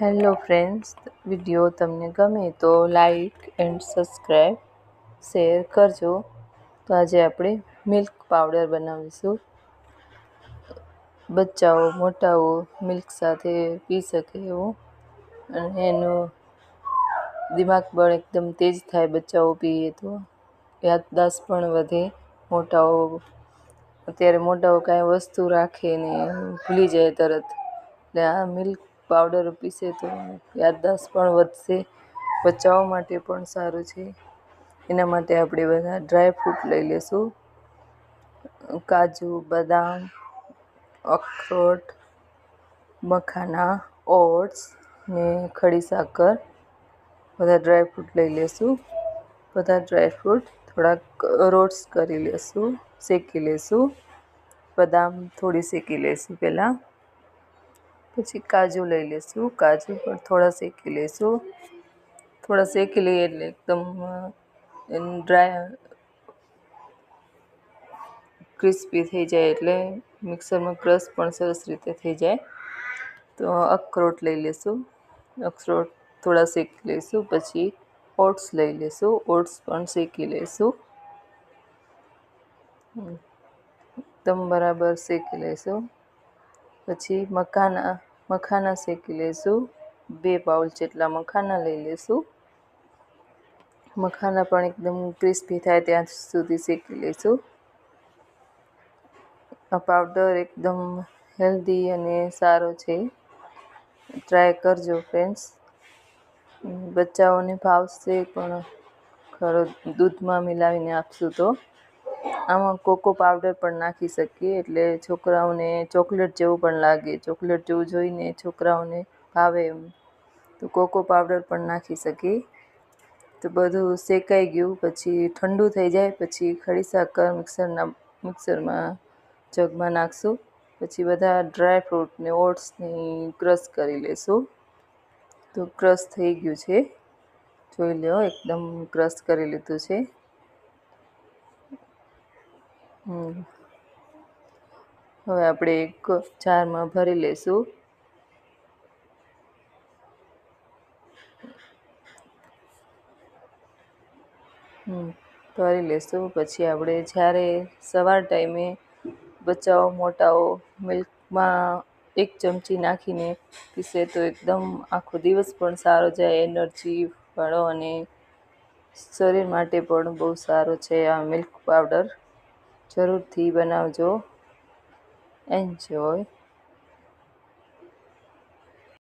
Hello friends, video તમને ગમે તો લાઈક એન્ડ સબસ્ક્રાઈબ શેર કરજો. તો આજે આપણે મિલ્ક પાવડર બનાવીશું. બચ્ચાઓ મોટાઓ મિલ્ક સાથે પી શકે એવું, અને એનું દિમાગ પણ એકદમ તેજ થાય. બચ્ચાઓ પીએ તો યાદદાસ્ત પણ વધે. અત્યારે મોટાઓ કાંઈ વસ્તુ રાખે ને ભૂલી જાય તરત, એટલે આ મિલ્ક પાવડર પીશે તો યાદદાસ્ત પણ વધશે. બચ્ચાઓ માટે પણ સારું છે. એના માટે આપણે બધા ડ્રાયફ્રૂટ લઈ લઈશું. કાજુ, બદામ, અખરોટ, મખાના, ઓટ્સ ને ખડી સાકર, બધા ડ્રાયફ્રૂટ લઈ લઈશું. બધા ડ્રાયફ્રૂટ થોડાક રોસ્ટ કરી લઈશું, શેકી લઈશું. બદામ થોડી શેકી લઈશું પહેલાં. પછી કાજુ લઈ લઈશું. કાજુ પણ થોડા શેકી લઈશું. થોડા શેકી લઈએ એટલે એકદમ ડ્રાય ક્રિસ્પી થઈ જાય, એટલે મિક્સરમાં ક્રશ પણ સરસ રીતે થઈ જાય. તો અખરોટ લઈ લઈશું. અખરોટ થોડા શેકી લઈશું. પછી ઓટ્સ લઈ લઈશું. ઓટ્સ પણ શેકી લઈશું. એકદમ બરાબર શેકી લઈશું. પછી મખાના શેકી લઈશું. 2 બાઉલ જેટલા મખાના લઈ લઈશું. મખાના પણ એકદમ ક્રિસ્પી થાય ત્યાં સુધી શેકી લઈશું. આ પાવડર એકદમ હેલ્ધી અને સારો છે. ટ્રાય કરજો ફ્રેન્ડ્સ. બચ્ચાઓને ભાવશે પણ ખરો. દૂધમાં મિલાવીને આપશું તો. આમાં કોકો પાવડર પણ નાખી શકીએ, એટલે છોકરાઓને ચોકલેટ જેવું પણ લાગે. ચોકલેટ જેવું જોઈને છોકરાઓને ભાવે એમ, તો કોકો પાવડર પણ નાખી શકીએ. તો બધું શેકાઈ ગયું પછી ઠંડુ થઈ જાય પછી ખડી સાકર મિક્સરમાં જગમાં નાખશું. પછી બધા ડ્રાયફ્રૂટને ઓટ્સને ક્રશ કરી લઈશું. તો ક્રશ થઈ ગયું છે, જોઈ લો. એકદમ ક્રશ કરી લીધું છે. હવે આપણે એક જારમાં ભરી લઈશું. ભરી લઈશું. પછી આપણે જ્યારે સવાર ટાઈમે બચ્ચાઓ મોટાઓ મિલ્કમાં 1 ચમચી નાખીને પીશે તો એકદમ આખો દિવસ પણ સારો જાય, એનર્જી વાળો, અને શરીર માટે પણ બહુ સારો છે આ મિલ્ક પાવડર. જરૂરથી બનાવજો. એન્જોય.